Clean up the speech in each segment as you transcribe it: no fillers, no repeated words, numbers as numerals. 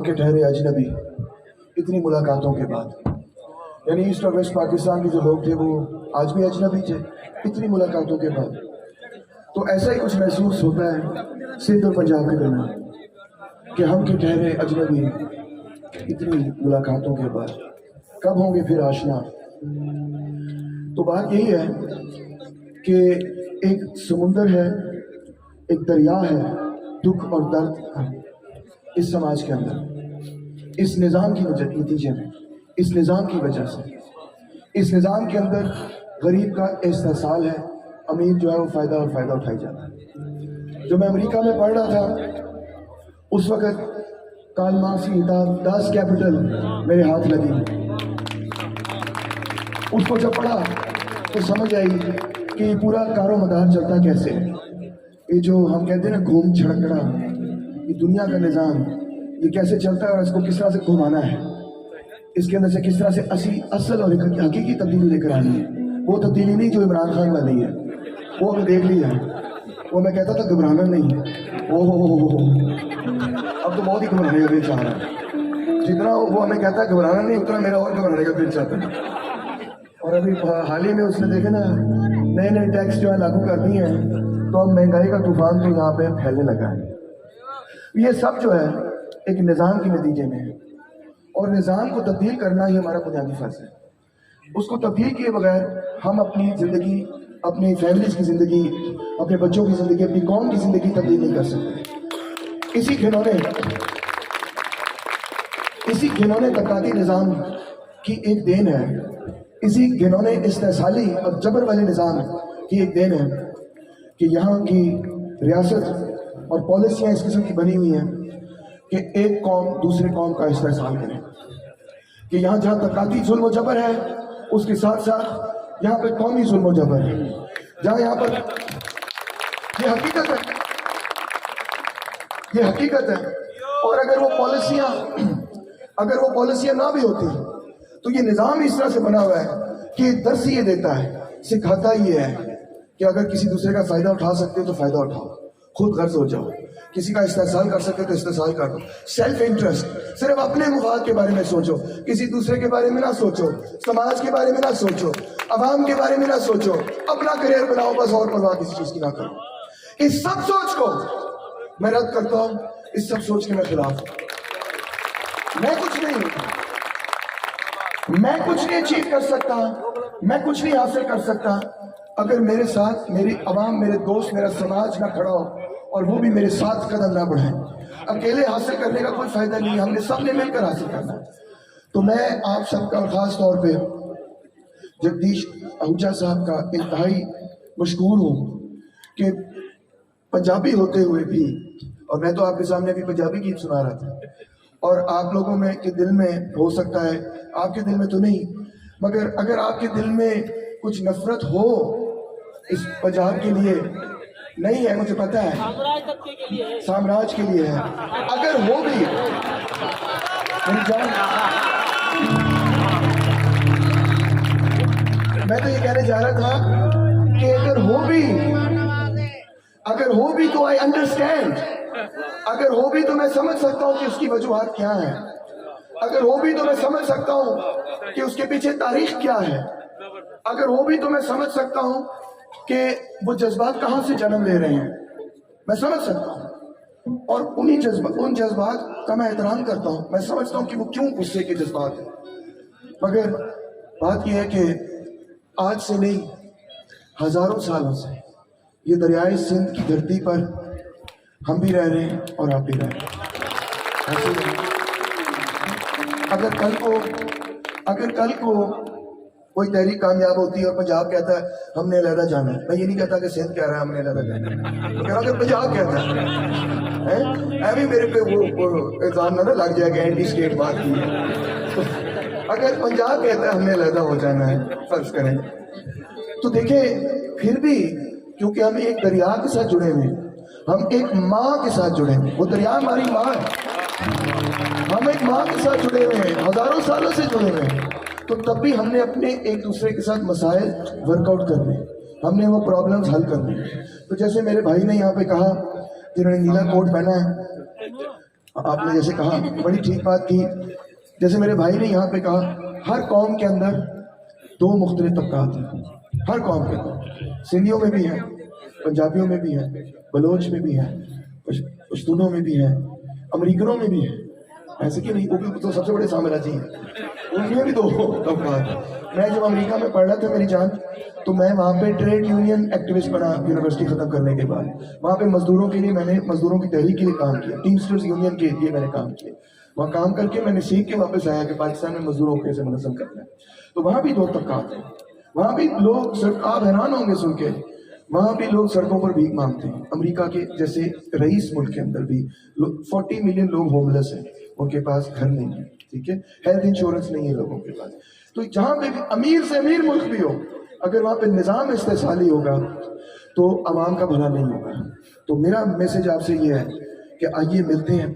के ठहरे अजनबी इतनी मुलाकातों के बाद, यानी ईस्ट और वेस्ट पाकिस्तान के जो लोग थे वो आज भी अजनबी थे इतनी मुलाकातों के बाद। तो ऐसा ही कुछ महसूस होता है सिंध और पंजाब के दरमियान कि हम के ठहरे अजनबी इतनी मुलाकातों के बाद, कब होंगे फिर आशना। तो बात यही है कि एक समुंदर है, एक दरिया है दुख और दर्द का इस समाज के अंदर, इस निज़ाम की नतीजे में, इस निज़ाम की वजह से, इस निज़ाम के अंदर गरीब का इस्तेसाल है, अमीर जो है वो फ़ायदा उठाई जाता है। जब मैं अमेरिका में पढ़ रहा था उस वक़्त कार्ल मार्क्स की किताब दास कैपिटल मेरे हाथ लगी। उसको जब पढ़ा तो समझ आई कि ये पूरा कारो मदार चलता कैसे है। ये जो हम कहते हैं ना घूम छड़कड़ा, ये दुनिया का निज़ाम ये कैसे चलता है और इसको किस तरह से घुमाना है, इसके अंदर से किस तरह से असल और हकीकी तब्दीली लेकर आनी है। वो तब्दीली नहीं जो इमरान खान वाली है, वो हमें देख लिया है। वो मैं कहता था घबराना नहीं है, ओहो अब तो बहुत ही घबराने का दिल चाह रहा है। जितना वो हमें कहता है घबराना नहीं, उतना मेरा और घबराने का दिल चाहता है। और अभी हाल ही में उसने देखे ना नए टैक्स जो है लागू कर दिए हैं, तो अब महंगाई का तूफान तो यहाँ पे फैलने लगा है। ये सब जो है एक निज़ाम के नतीजे में है और निज़ाम को तब्दील करना ही हमारा बुनियादी फर्ज है। उसको तब्दील किए बगैर हम अपनी ज़िंदगी, अपनी फैमिलीज की ज़िंदगी, अपने बच्चों की ज़िंदगी, अपनी कौम की ज़िंदगी तब्दील नहीं कर सकते। इसी घिनौने तबकाती निज़ाम की एक देन है, इसी घिनौने इस्तेसाली और जबर वाले निज़ाम की एक देन है कि यहाँ की रियासत और पॉलिसियाँ इस किस्म की बनी हुई हैं कि एक कौम दूसरे कौम का इस्तेसाल करे। कि यहाँ जहाँ तबकाती जुल्म जबर है उसके साथ साथ यहाँ पर कौमी जुल्म जबर है। जहाँ यहाँ पर ये हकीकत है और अगर वो पॉलिसियाँ ना भी होती तो ये निज़ाम इस तरह से बना हुआ है कि दर्स ये देता है, सिखाता ये है कि अगर किसी दूसरे का फ़ायदा उठा सकते हो तो फ़ायदा उठाओ, खुद गर्ज हो जाओ, किसी का इस्तेसाल कर सकते हो तो इस्तेसाल कर दो। सेल्फ इंटरेस्ट, सिर्फ अपने मुफाद के बारे में सोचो, किसी दूसरे के बारे में ना सोचो, समाज के बारे में ना सोचो, अवाम के बारे में ना सोचो, अपना करियर बनाओ बस, और परवाह किसी चीज़ की ना करो। इस सब सोच को मैं रद्द करता हूँ, इस सब सोच के मैं खिलाफ हूँ। मैं कुछ नहीं अचीव कर सकता, मैं कुछ नहीं हासिल कर सकता अगर मेरे साथ मेरी अवाम, मेरे दोस्त, मेरा समाज ना खड़ा हो और वो भी मेरे साथ कदम ना बढ़ाएं। अकेले हासिल करने का कोई फायदा नहीं, हमने सबने मिलकर हासिल करना है। तो मैं आप सबका और ख़ास तौर पे जगदीश आहूजा साहब का इंतहाई मशकूर हूँ कि पंजाबी होते हुए भी, और मैं तो आपके सामने भी पंजाबी गीत सुना रहा था, और आप लोगों में के दिल में हो सकता है, आपके दिल में तो नहीं, मगर अगर आपके दिल में कुछ नफरत हो इस पंजाब के लिए, नहीं है मुझे पता है, साम्राज्य के लिए है, अगर हो भी मेरी जान, मैं तो ये कहने जा रहा था कि अगर हो भी तो आई अंडरस्टैंड, अगर हो भी तो मैं समझ सकता हूँ कि उसकी वजूहात क्या है, अगर हो भी तो मैं समझ सकता हूँ कि उसके पीछे तारीख क्या है, अगर हो भी तो मैं समझ सकता हूँ कि वो जज्बात कहाँ से जन्म ले रहे हैं, मैं समझ सकता हूँ और उन जज्बात का मैं एहतराम करता हूँ। मैं समझता हूँ कि वो क्यों गुस्से के जज्बात हैं, मगर बात यह है कि आज से नहीं, हजारों सालों से ये दरियाए सिंध की धरती पर हम भी रह रहे हैं और आप भी रह रहे हैं। अगर कल को कोई तहरीक कामयाब होती है और पंजाब कहता है हमने अलहदा जाना है, मैं ये नहीं कहता कि सिंध कह रहा है हमने अलहदा जाना है, तो अगर पंजाब कहता है अभी मेरे पे वो इल्जाम ना लग जाएगा एंटी स्टेट बात की है। तो अगर पंजाब कहता है हमने अलहदा हो जाना है, फर्ज करें, तो देखें फिर भी क्योंकि हम एक दरिया के साथ जुड़े हुए, हम एक माँ के साथ जुड़े हुए, वो दरिया हमारी माँ है, हम एक माँ के साथ जुड़े हुए हैं, हजारों सालों से जुड़े हुए हैं। तो तब भी हमने अपने एक दूसरे के साथ मसाइल वर्कआउट करने, हमने वो प्रॉब्लम्स हल करने। तो जैसे मेरे भाई ने यहाँ पे कहा, जिन्होंने नीला कोट पहना है, आपने जैसे कहा, बड़ी ठीक बात की। जैसे मेरे भाई ने यहाँ पे कहा, हर कौम के अंदर दो मुख्तलिफ तबकात हैं, हर कौम के अंदर। सिंधियों में भी है, पंजाबियों में भी है, बलोच में भी है, पश्तूनों में भी है, अमरीकनों में भी है। ऐसे कि नहीं, वो भी तो सबसे बड़े साम्राज्य हैं, उनमें भी दो तबकात। मैं जब अमेरिका में पढ़ रहा था मेरी जान, तो मैं वहाँ पे ट्रेड यूनियन एक्टिविस्ट बना यूनिवर्सिटी खत्म करने के बाद। वहाँ पे मजदूरों के लिए मैंने मजदूरों की तहरीक के लिए काम किया, टीमस्टर्स यूनियन के लिए मैंने काम किया। वहाँ काम करके मैंने सीख के वापस आया कि पाकिस्तान में मजदूरों को कैसे मुनज़्ज़म करना है। तो वहाँ भी दो तबकात हैं, वहाँ भी लोग, आप हैरान होंगे सुन के, वहाँ भी लोग सड़कों पर भीख मांगते हैं। अमेरिका के जैसे रईस मुल्क के अंदर भी 40 मिलियन लोग होमलेस हैं, उनके पास घर नहीं है, ठीक है, हेल्थ इंश्योरेंस नहीं है लोगों के पास। तो जहाँ पे भी अमीर से अमीर मुल्क भी हो, अगर वहाँ पे निज़ाम इस्तेसाली होगा तो आवाम का भला नहीं होगा। तो मेरा मैसेज आपसे ये है कि आइए मिलते हैं,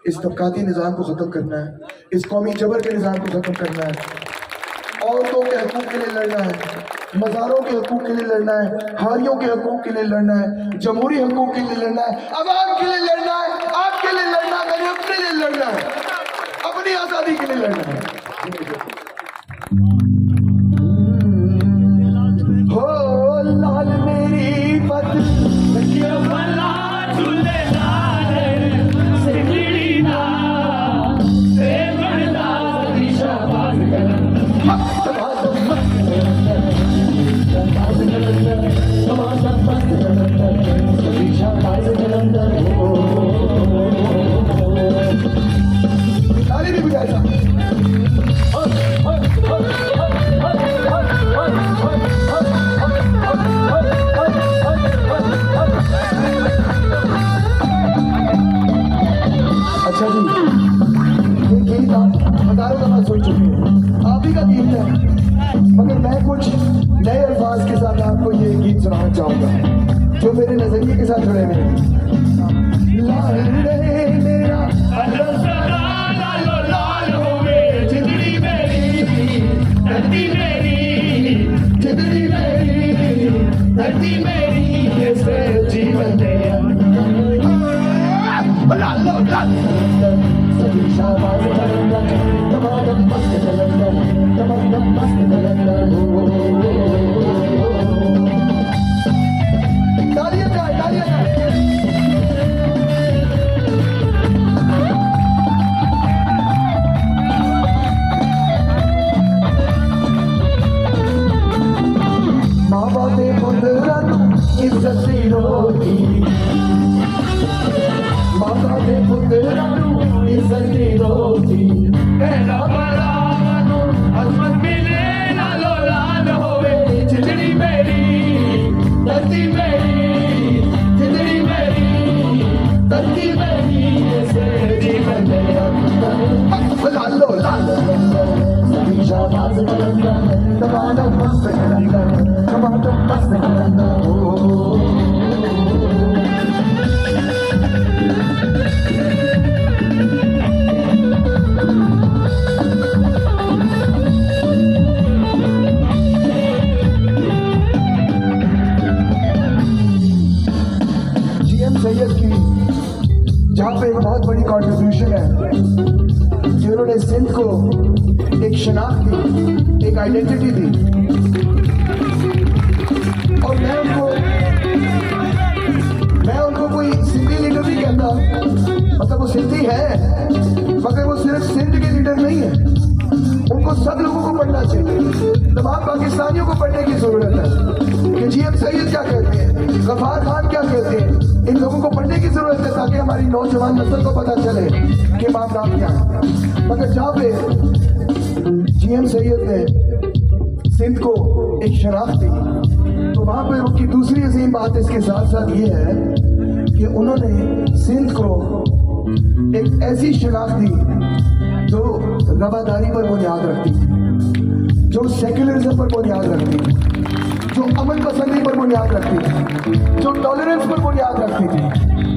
इस तबकाती निज़ाम को ख़त्म करना है, इस कौमी जबर के निज़ाम को ख़त्म करना है, औरतों के हकूक़ के लिए लड़ना है, मज़ारों के हकूक़ के लिए लड़ना है, हारियों के हकूक़ के लिए लड़ना है, जमहूरी हकूक़ के लिए लड़ना है, अवाम के लिए लड़ना है, आपके लिए लड़ना है, मैंने अपने लिए लड़ना है, अपनी आज़ादी के लिए लड़ना है। हो लाल मेरी पत ताली भी बजाए साहब। अच्छा जी, ये गीत आप हजारों दफा सुन चुके हैं, आप ही का गीत है, मगर मैं कुछ नए अल्फाज के साथ आपको ये गीत सुनाना चाहूंगा जो मेरे नजरिए के साथ जुड़े हुए हैं। लाल रे मेरा लाल होवे जिंदड़ी मेरी, धरती मेरी, जिंदड़ी मेरी, धरती मेरी, ऐसे जीवन दे लाल लाल सभी शाबाश कलंदर, दमादम मस्त कलंदर, दमादम मस्त कलंदर। तालियां जाए, तालियां जाए। माँ बापे पुत्रा इज्जत दी रोटी, माता दे पुत्रा इज्जत दी रोटी, कहना बड़ा मनो अजमत मिले लालो लाल होवे जिंदड़ी मेरी, धरती मेरी, जिंदड़ी मेरी, धरती मेरी, ऐसे जीवन मेरा लालो लाल सभी शाबाश कलंदर, दमादम मस्त कलंदर, दमादम मस्त कलंदर। सैयद की जहाँ पे एक बहुत बड़ी कॉन्ट्रीब्यूशन है कि उन्होंने सिंध को एक शनाख्त दी, एक आइडेंटिटी दी। और मैं उनको कोई सिंधी लीडर नहीं कहता, मतलब वो सिंधी है मगर वो सिर्फ सिंध के लीडर नहीं है, उनको सब लोगों को पढ़ना चाहिए, तमाम पाकिस्तानियों को पढ़ने की जरूरत है कि जीएम सैयद क्या कहते हैं, गफार खान क्या कहते हैं। इन लोगों को पढ़ने की जरूरत है ताकि हमारी नौजवान नस्ल को पता चले कि मामला क्या है। मगर जहाँ पे जीएम सैयद ने सिंध को एक शनाख्त दी, तो वहाँ पे उनकी दूसरी अजीम बात इसके साथ साथ ये है कि उन्होंने सिंध को एक ऐसी शनाख्त दी जो रवादारी पर बुनियाद रखती थी, जो सेक्युलरिज्म पर बुनियाद रखती थी, जो अमन पसंदी पर बुनियाद रखती थी, जो टॉलरेंस पर बुनियाद रखती थी,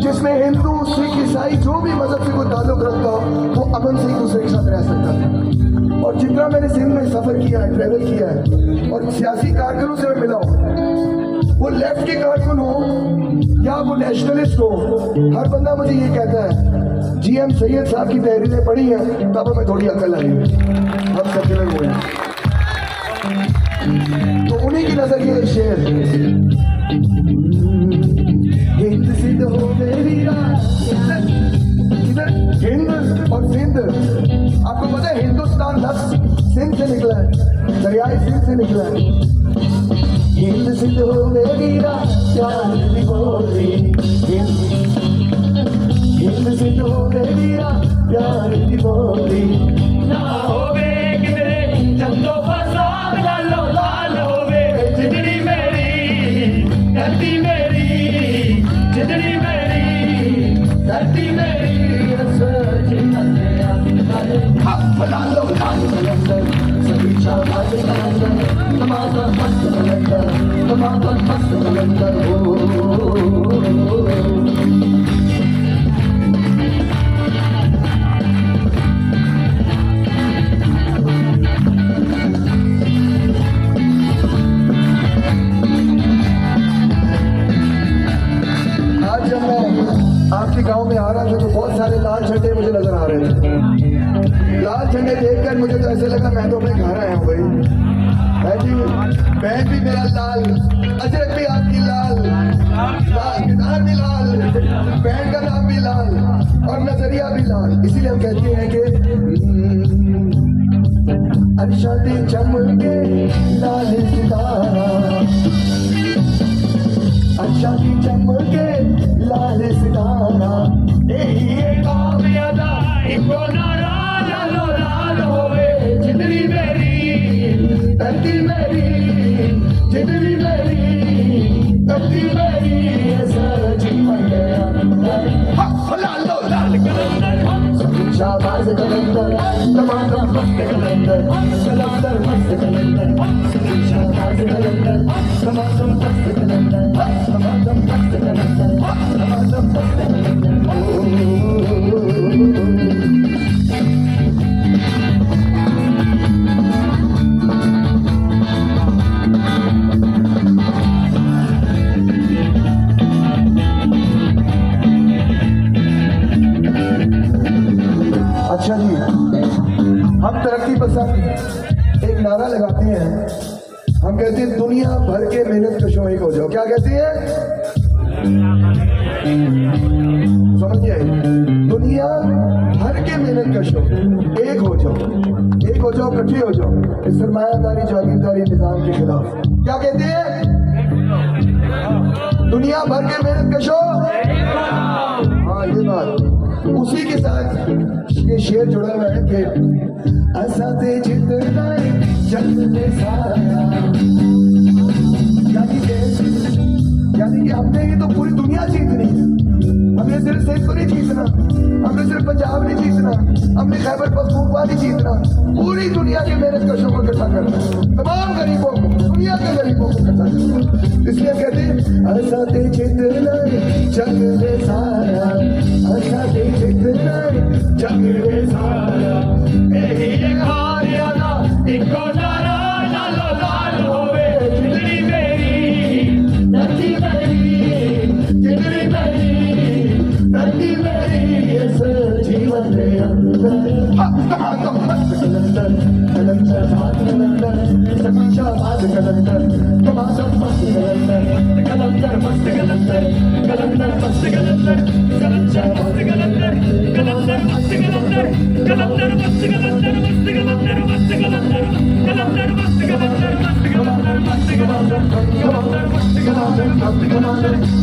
जिसमें हिंदू सिख ईसाई जो भी मजहब से कोई ताल्लुक रखता हो वो अमन से एक दूसरे के साथ रह सकता था। और जितना मैंने सिंध में सफर किया है, ट्रेवल किया है और सियासी कारकुनों से मैं मिला हूँ, वो लेफ्ट के कारकुन हो या वो नेशनलिस्ट हो, हर बंदा मुझे ये कहता है GM सैयद साहब की तहरीरें पढ़ी हैं तब हमें थोड़ी अकल आई, हम सेक्युलर हुए हैं। तो उन्हीं की नजर ये शेर, हिंद सिंध हो मेरी रात, इधर हिंद और सिंध, आपको पता है हिंदुस्तान लफ्ज सिंध से निकला है, दरियाई सिंध से निकला है। हिंद सिंध हो मेरी रात प्यार की बोली, हिंद सिंध हो मेरी रात प्यार की बोली, ना होवे किधरे चंदो फसाद लालो लाल होवे जितनी मेरी धरती मेरी, जितनी मेरी धरती मेरी सच्ची लालो लाल कलंदर सभी शाबाश कलंदर, तमाशा मस्त कलंदर, तमाशा मस्त कलंदर हो। आज जब मैं आपके गांव में आ रहा था तो बहुत सारे लाल झंडे मुझे नजर आ रहे थे। लाल झंडे देखकर मुझे तो ऐसे लगा मैं तो अपने घर आया हूँ भाई। बहन भी मेरा लाल, अजरक भी आपकी लाल, गिटार भी लाल, बहन का नाम भी लाल और नजरिया भी लाल। इसीलिए हम कहते हैं कि अरशद चमके लाल सितारा, अरशद चमके लाल सितारा, ये कामयाबा इको नारा लालो लाल होवे जितनी मेरी धरती मेरी, जितनी मेरी धरती मेरी सच्ची मंडया लालो लाल कलंदर शाबाश कलंदर, तमाम मस्त कलंदर, कलंदर मस्त कलंदर, शाबाश कलंदर, तमाम मस्त कलंदर, तमाम मस्त कलंदर, तमाम मस्त कलंदर। अच्छा जी, हम तरक्की पसंद एक नारा लगाते हैं, हम कहते हैं दुनिया भर के मेहनत कशों एक हो जाओ। क्या कहते हैं? समझिए, दुनिया भर के मेहनत कशों एक हो जाओ, एक हो जाओ, इकट्ठे हो जाओ इस सरमायादारी जागीरदारी निजाम के खिलाफ। क्या कहते हैं? दुनिया भर के मेहनत कशों, हाँ ये बात, उसी के साथ ये शेर जुड़ा हुआ है कि ऐसा दे जितना जन्म में सारा, यानी कि हमने ये तो पूरी दुनिया जीतनी है। हमने सिर्फ सिंध को नहीं जीतना, हमने सिर्फ पंजाब नहीं जीतना, हमने खैबर पख्तूनख्वा नहीं जीतना, पूरी दुनिया के मेहनत कशों को इकट्ठा करना, तमाम गरीबों को, दुनिया के गरीबों को इकट्ठा करना। इसलिए कहते हैं ऐसा दे जितना जग में सारा, ऐसा दे जितना जग में सारा, ये कामयाबा इको नारा लालो लाल होवे जितनी मेरी धरती मेरी, जितनी मेरी धरती मेरी जीवन के अंदर कलंदर, कलंदर साथ कलंदर, सभी शाबाश कलंदर, तमाशा मस्त कलंदर, कलंदर मस्त कलंदर, कलंदर मस्त कलंदर, कलंदर मस्त कलंदर, कलंदर मस्त कलंदर, कलंदर मस्त कलंदर, मस्त कलंदर, मस्त कलंदर, कलंदर मस्त कलंदर, मस्त कलंदर, मस्त कलंदर, कलंदर मस्त कलंदर, मस्त कलंदर।